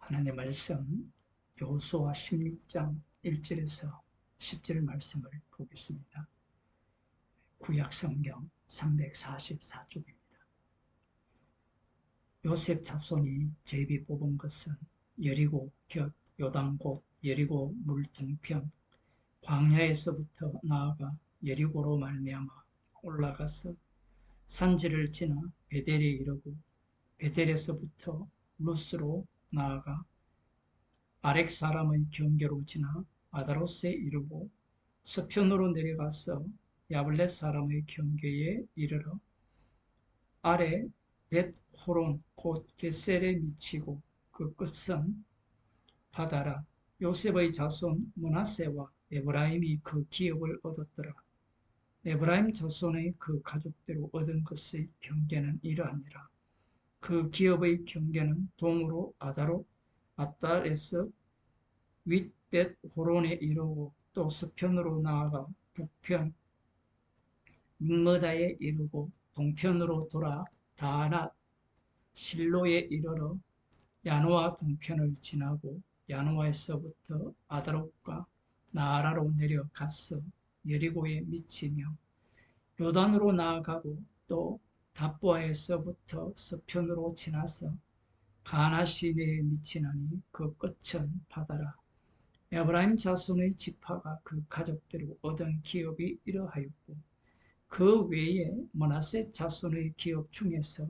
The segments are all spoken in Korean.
하나님의 말씀 여호수아 16장 1절에서 10절 말씀을 보겠습니다. 구약 성경 344쪽입니다. 요셉 자손이 제비 뽑은 것은 여리고 곁 요단 곧 여리고 물 동편 광야에서부터 나아가 여리고로 말미암아 올라가서 산지를 지나 베델에 이르고 베델에서부터 루스로 나아가 아렉 사람의 경계로 지나 아다로스에 이르고 서편으로 내려가서 야블렛 사람의 경계에 이르러 아래 벳 호론 곧 게셀에 미치고 그 끝은 바다라. 요셉의 자손 므낫세와 에브라임이 그 기업을 얻었더라. 에브라임 자손의 그 가족대로 얻은 것의 경계는 이러하니라. 그 기업의 경계는 동으로 아달에서 윗벳 호론에 이르고 또 서편으로 나아가 북편 mikmada에 이르고 동편으로 돌아 다낫 실로에 이르러 야노아 동편을 지나고 야노아에서부터 아다롯과 나아라로 내려가서 여리고에 미치며 요단으로 나아가고 또 답보아에서부터 서편으로 지나서 가나 시내에 미치나니 그 끝은 바다라. 에브라임 자손의 지파가 그 가족대로 얻은 기업이 이러하였고 그 외에 므낫세 자손의 기업 중에서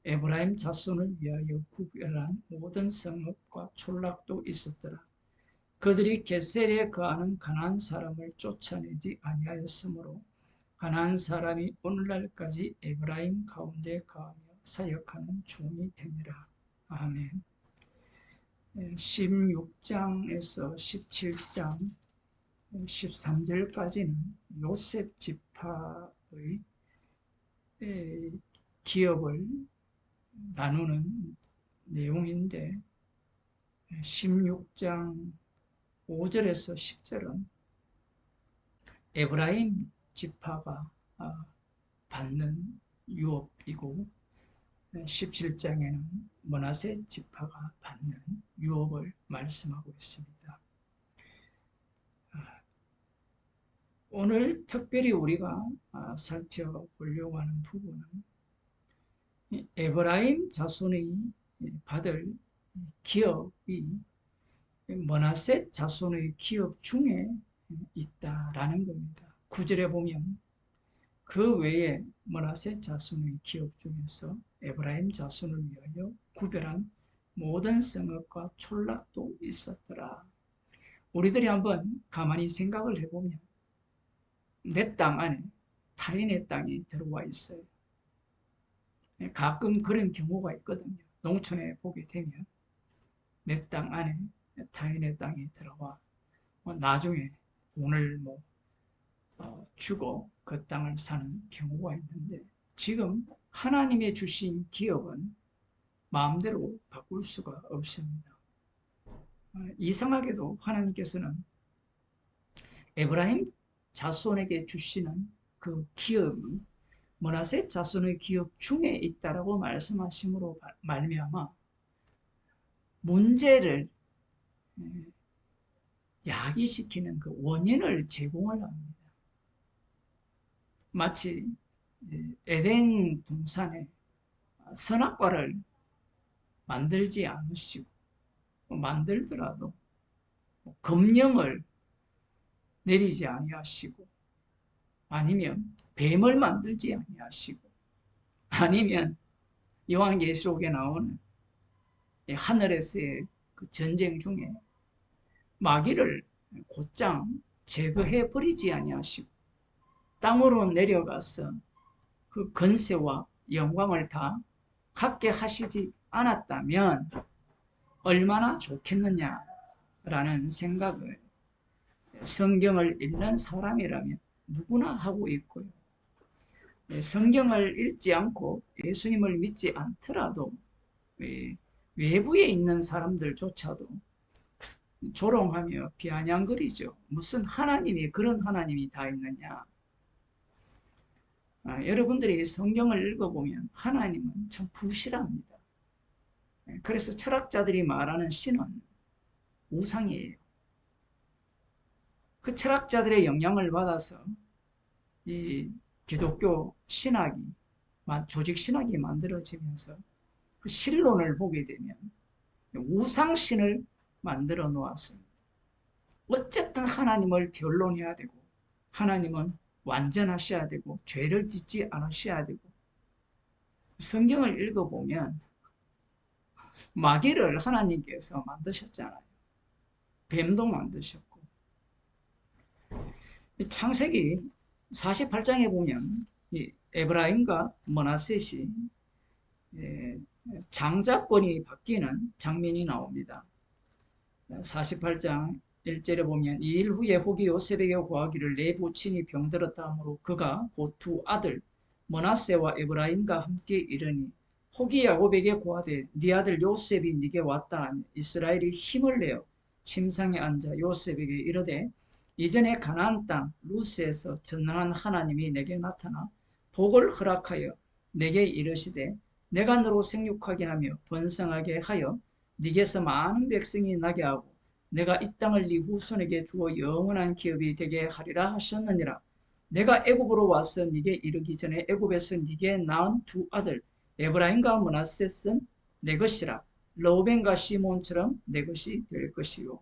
에브라임 자손을 위하여 구별한 모든 성읍과 촌락도 있었더라. 그들이 게셀에 거하는 가나안 사람을 쫓아내지 아니하였으므로 가나안 사람이 오늘날까지 에브라임 가운데 거하며 사역하는 종이 되니라. 아멘. 16장에서 17장 13절까지는 요셉 지파의 기업을 나누는 내용인데 16장 5절에서 10절은 에브라임 지파가 받는 유업이고 17장에는 므낫세 지파가 받는 유업을 말씀하고 있습니다. 오늘 특별히 우리가 살펴보려고 하는 부분은 에브라임 자손이 받을 기업이 므낫세 자손의 기업 중에 있다라는 겁니다. 9절에 보면 그 외에 므낫세 자손의 기업 중에서 에브라임 자손을 위하여 구별한 모든 성읍과 촌락도 있었더라. 우리들이 한번 가만히 생각을 해보면 내 땅 안에 타인의 땅이 들어와 있어요. 가끔 그런 경우가 있거든요. 농촌에 보게 되면 내 땅 안에 타인의 땅이 들어와 나중에 돈을 주고 그 땅을 사는 경우가 있는데 지금 하나님의 주신 기업은 마음대로 바꿀 수가 없습니다. 이상하게도 하나님께서는 에브라임 자손에게 주시는 그 기업은 므낫세 자손의 기업 중에 있다라고 말씀하심으로 말미암아 문제를 야기시키는 그 원인을 제공을 합니다. 마치 에덴 동산에 선악과를 만들지 않으시고 만들더라도 검령을 내리지 아니하시고 아니면 뱀을 만들지 아니하시고 아니면 요한계시록에 나오는 하늘에서의 그 전쟁 중에 마귀를 곧장 제거해 버리지 아니하시고 땅으로 내려가서 그 권세와 영광을 다 갖게 하시지 않았다면 얼마나 좋겠느냐라는 생각을 성경을 읽는 사람이라면 누구나 하고 있고요. 성경을 읽지 않고 예수님을 믿지 않더라도 외부에 있는 사람들조차도 조롱하며 비아냥거리죠. 무슨 하나님이 그런 하나님이 다 있느냐. 여러분들이 성경을 읽어보면 하나님은 참 부실합니다. 그래서 철학자들이 말하는 신은 우상이에요. 그 철학자들의 영향을 받아서 이 기독교 신학이, 조직 신학이 만들어지면서 그 신론을 보게 되면 우상신을 만들어 놓았습니다. 어쨌든 하나님을 변론해야 되고, 하나님은 완전하셔야 되고, 죄를 짓지 않으셔야 되고, 성경을 읽어보면 마귀를 하나님께서 만드셨잖아요. 뱀도 만드셨고. 창세기 48장에 보면 이 에브라임과 므낫셋이 장자권이 바뀌는 장면이 나옵니다. 48장 1절에 보면 이 일 후에 혹이 요셉에게 고하기를 내 부친이 병들었다 하므로 그가 곧 두 아들 므낫세와 에브라임과 함께 이르니 혹이 야곱에게 고하되 네 아들 요셉이 네게 왔다 하며 이스라엘이 힘을 내어 침상에 앉아 요셉에게 이르되 이전에 가나안 땅 루스에서 전능한 하나님이 내게 나타나 복을 허락하여 내게 이르시되 내가 너로 생육하게 하며 번성하게 하여 네게서 많은 백성이 나게 하고 내가 이 땅을 네 후손에게 주어 영원한 기업이 되게 하리라 하셨느니라. 내가 애굽으로 와서 네게 이르기 전에 애굽에서 네게 낳은 두 아들 에브라임과 므낫셋은 내 것이라. 러우벤과 시몬처럼 내 것이 될 것이요.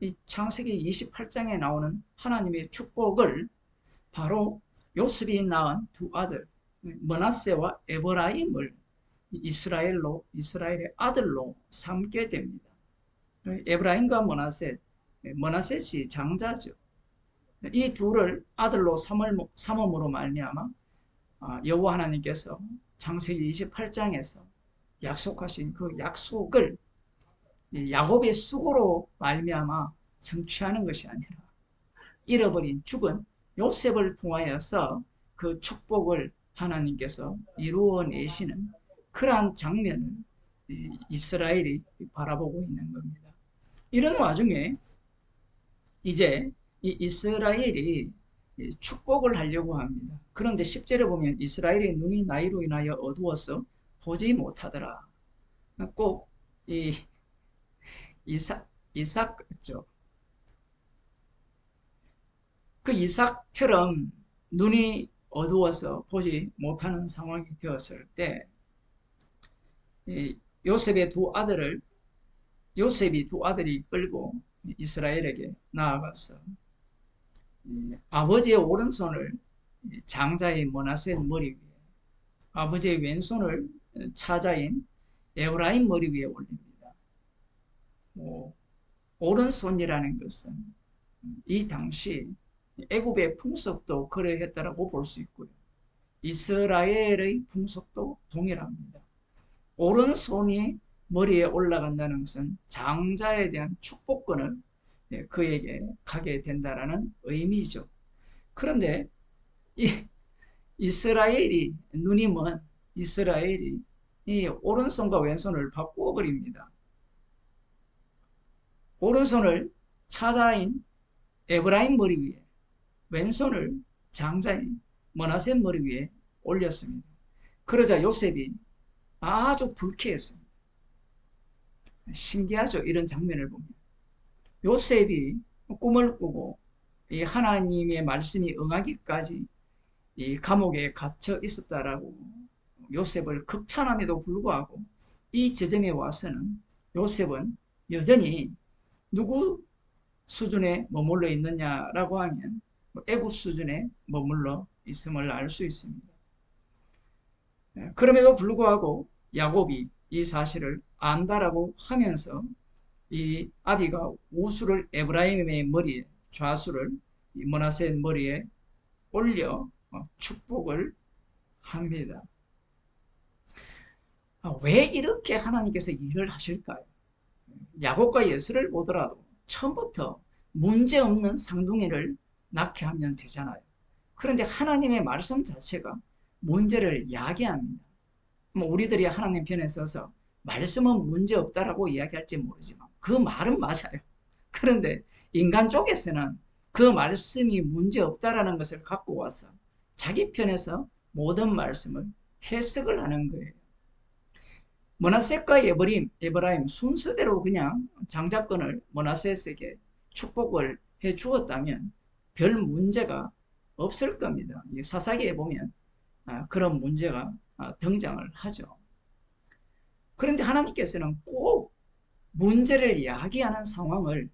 이 창세기 28장에 나오는 하나님의 축복을 바로 요셉이 낳은 두 아들 므낫세와 에브라임을 이스라엘의 아들로 삼게 됩니다. 에브라임과 므낫셋이 장자죠. 이 둘을 아들로 삼음으로 말미암아 여호와 하나님께서 창세기 28장에서 약속하신 그 약속을 야곱의 수고로 말미암아 성취하는 것이 아니라 잃어버린 죽은 요셉을 통하여서 그 축복을 하나님께서 이루어내시는 그러한 장면을 이스라엘이 바라보고 있는 겁니다. 이런 와중에 이제 이 이스라엘이 축복을 하려고 합니다. 그런데 10절에 보면 이스라엘의 눈이 나이로 인하여 어두워서 보지 못하더라. 꼭 이 이삭죠. 그 이삭처럼 눈이 어두워서 보지 못하는 상황이 되었을 때 요셉이 두 아들이 끌고 이스라엘에게 나아가서 아버지의 오른손을 장자인 므낫셋 머리 위에, 아버지의 왼손을 차자인 에브라임 머리 위에 올립니다. 오른손이라는 것은 이 당시 애굽의 풍속도 그러했다라고 볼 수 있고요. 이스라엘의 풍속도 동일합니다. 오른손이 머리에 올라간다는 것은 장자에 대한 축복권을 그에게 가게 된다라는 의미죠. 그런데 이스라엘이 눈이 먼 이스라엘이 이 오른손과 왼손을 바꾸어 버립니다. 오른손을 차자인 에브라임 머리 위에, 왼손을 장자인 므낫셋 머리 위에 올렸습니다. 그러자 요셉이 아주 불쾌했습니다. 신기하죠? 이런 장면을 보면. 요셉이 꿈을 꾸고 이 하나님의 말씀이 응하기까지 이 감옥에 갇혀 있었다라고 요셉을 극찬함에도 불구하고 이 지점에 와서는 요셉은 여전히 누구 수준에 머물러 있느냐라고 하면 애굽 수준에 머물러 있음을 알 수 있습니다. 그럼에도 불구하고 야곱이 이 사실을 안다라고 하면서 이 아비가 우수를 에브라임의 머리에, 좌수를 므낫셋 머리에 올려 축복을 합니다. 왜 이렇게 하나님께서 일을 하실까요? 야곱과 예수를 보더라도 처음부터 문제없는 쌍둥이를 낳게 하면 되잖아요. 그런데 하나님의 말씀 자체가 문제를 야기합니다. 우리들이 하나님 편에 서서 말씀은 문제없다라고 이야기할지 모르지만 그 말은 맞아요. 그런데 인간 쪽에서는 그 말씀이 문제없다라는 것을 갖고 와서 자기 편에서 모든 말씀을 해석을 하는 거예요. 머나셋과 에브라임 순서대로 그냥 장자권을 머나셋에게 축복을 해 주었다면 별 문제가 없을 겁니다. 사사기에 보면 그런 문제가 등장을 하죠. 그런데 하나님께서는 꼭 문제를 야기하는 상황을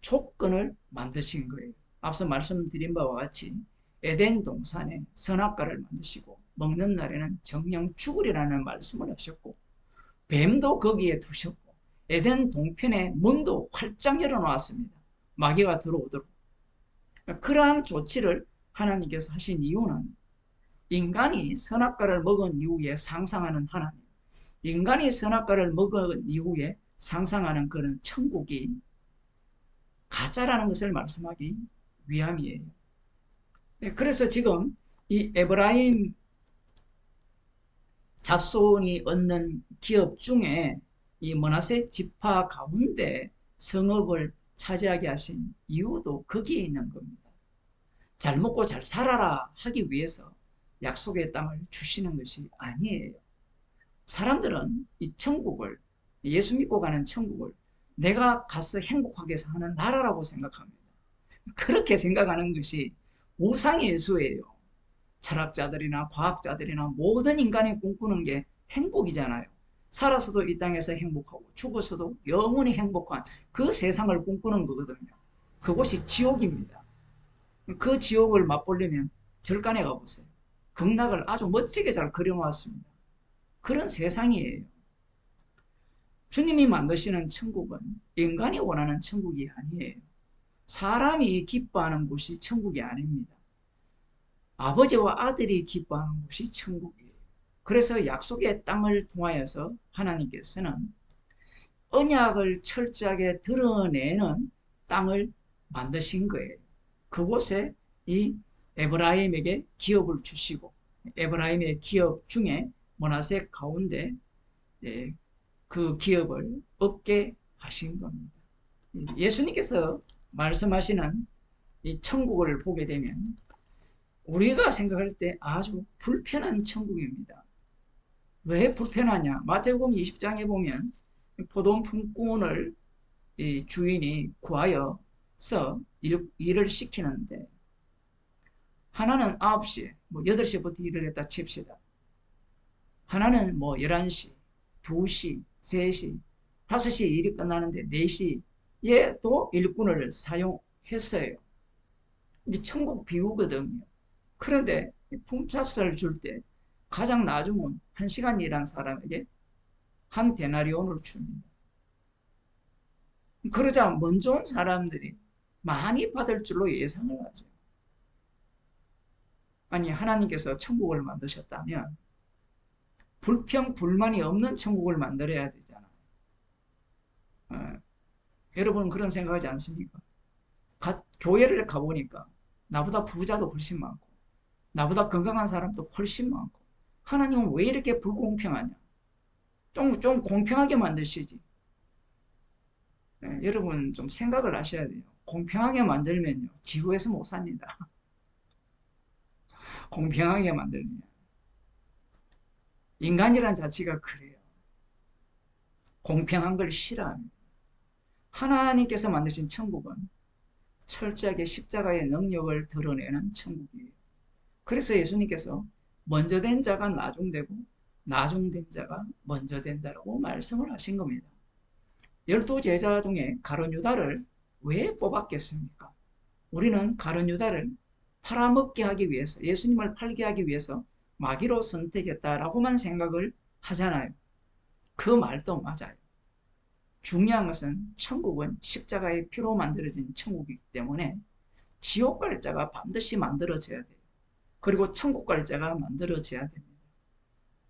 조건을 만드신 거예요. 앞서 말씀드린 바와 같이 에덴 동산에 선악과를 만드시고 먹는 날에는 정령 죽으리라는 말씀을 하셨고 뱀도 거기에 두셨고 에덴 동편에 문도 활짝 열어놓았습니다. 마귀가 들어오도록. 그러한 조치를 하나님께서 하신 이유는 인간이 선악과를 먹은 이후에 상상하는 하나님, 인간이 선악과를 먹은 이후에 상상하는 그런 천국이 가짜라는 것을 말씀하기 위함이에요. 그래서 지금 이 에브라임 자손이 얻는 기업 중에 이 므낫세 지파 가운데 성읍을 차지하게 하신 이유도 거기에 있는 겁니다. 잘 먹고 잘 살아라 하기 위해서 약속의 땅을 주시는 것이 아니에요. 사람들은 이 천국을, 예수 믿고 가는 천국을 내가 가서 행복하게 사는 나라라고 생각합니다. 그렇게 생각하는 것이 우상의 예수예요. 철학자들이나 과학자들이나 모든 인간이 꿈꾸는 게 행복이잖아요. 살아서도 이 땅에서 행복하고 죽어서도 영원히 행복한 그 세상을 꿈꾸는 거거든요. 그곳이 지옥입니다. 그 지옥을 맛보려면 절간에 가보세요. 극락을 아주 멋지게 잘 그려놓았습니다. 그런 세상이에요. 주님이 만드시는 천국은 인간이 원하는 천국이 아니에요. 사람이 기뻐하는 곳이 천국이 아닙니다. 아버지와 아들이 기뻐하는 곳이 천국이에요. 그래서 약속의 땅을 통하여서 하나님께서는 언약을 철저하게 드러내는 땅을 만드신 거예요. 그곳에 이 에브라임에게 기업을 주시고 에브라임의 기업 중에 므낫세 가운데 그 기업을 얻게 하신 겁니다. 예수님께서 말씀하시는 이 천국을 보게 되면 우리가 생각할 때 아주 불편한 천국입니다. 왜 불편하냐? 마태복음 20장에 보면 포도원 품꾼을 주인이 구하여서 일을 시키는데 하나는 9시에 뭐 8시부터 일을 했다 칩시다. 하나는 뭐 11시, 2시, 3시, 5시에 일이 끝나는데 4시에도 일꾼을 사용했어요. 이게 천국 비유거든요. 그런데 품삯을 줄 때 가장 나중은 1시간 일한 사람에게 한 데나리온을 줍니다. 그러자 먼저 온 사람들이 많이 받을 줄로 예상을 하죠. 아니 하나님께서 천국을 만드셨다면 불평 불만이 없는 천국을 만들어야 되잖아요. 어, 여러분 그런 생각하지 않습니까? 교회를 가보니까 나보다 부자도 훨씬 많고 나보다 건강한 사람도 훨씬 많고 하나님은 왜 이렇게 불공평하냐? 좀 공평하게 만드시지. 여러분 좀 생각을 하셔야 돼요. 공평하게 만들면요. 지구에서 못 삽니다. 공평하게 만들면. 인간이란 자체가 그래요. 공평한 걸 싫어합니다. 하나님께서 만드신 천국은 철저하게 십자가의 능력을 드러내는 천국이에요. 그래서 예수님께서 먼저 된 자가 나중되고 나중된 자가 먼저 된다라고 말씀을 하신 겁니다. 12제자 중에 가룟 유다를 왜 뽑았겠습니까? 우리는 가룟 유다를 팔아먹게 하기 위해서 예수님을 팔게 하기 위해서 마귀로 선택했다라고만 생각을 하잖아요. 그 말도 맞아요. 중요한 것은 천국은 십자가의 피로 만들어진 천국이기 때문에 지옥 갈 자가 반드시 만들어져야 돼요. 그리고 천국 갈 자가 만들어져야 됩니다.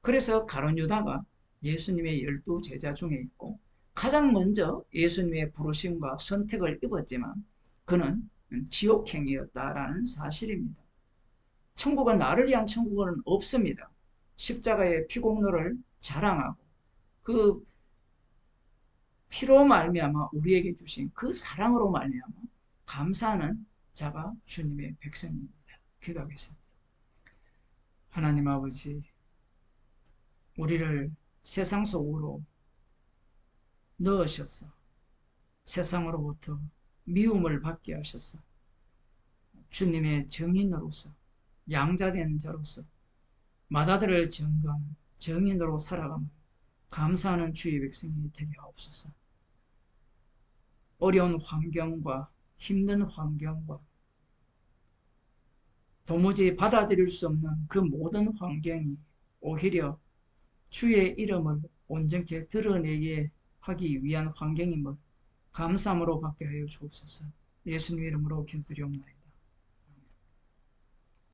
그래서 가룟 유다가 예수님의 12제자 중에 있고 가장 먼저 예수님의 부르심과 선택을 입었지만 그는 지옥행이었다라는 사실입니다. 천국은 나를 위한 천국은 없습니다. 십자가의 피공로를 자랑하고 그 피로 말미암아 우리에게 주신 그 사랑으로 말미암아 감사하는 자가 주님의 백성입니다. 기도하겠습니다. 하나님 아버지, 우리를 세상 속으로 넣으셔서 세상으로부터 미움을 받게 하셔서 주님의 증인으로서 양자된 자로서 맏아들을 증거하는 증인으로 살아가는 감사하는 주의 백성이 되게 하옵소서. 어려운 환경과 힘든 환경과 도무지 받아들일 수 없는 그 모든 환경이 오히려 주의 이름을 온전히 드러내게 하기 위한 환경임을 감사함으로 받게 하여 주옵소서. 예수님 이름으로 기도드리옵나이다.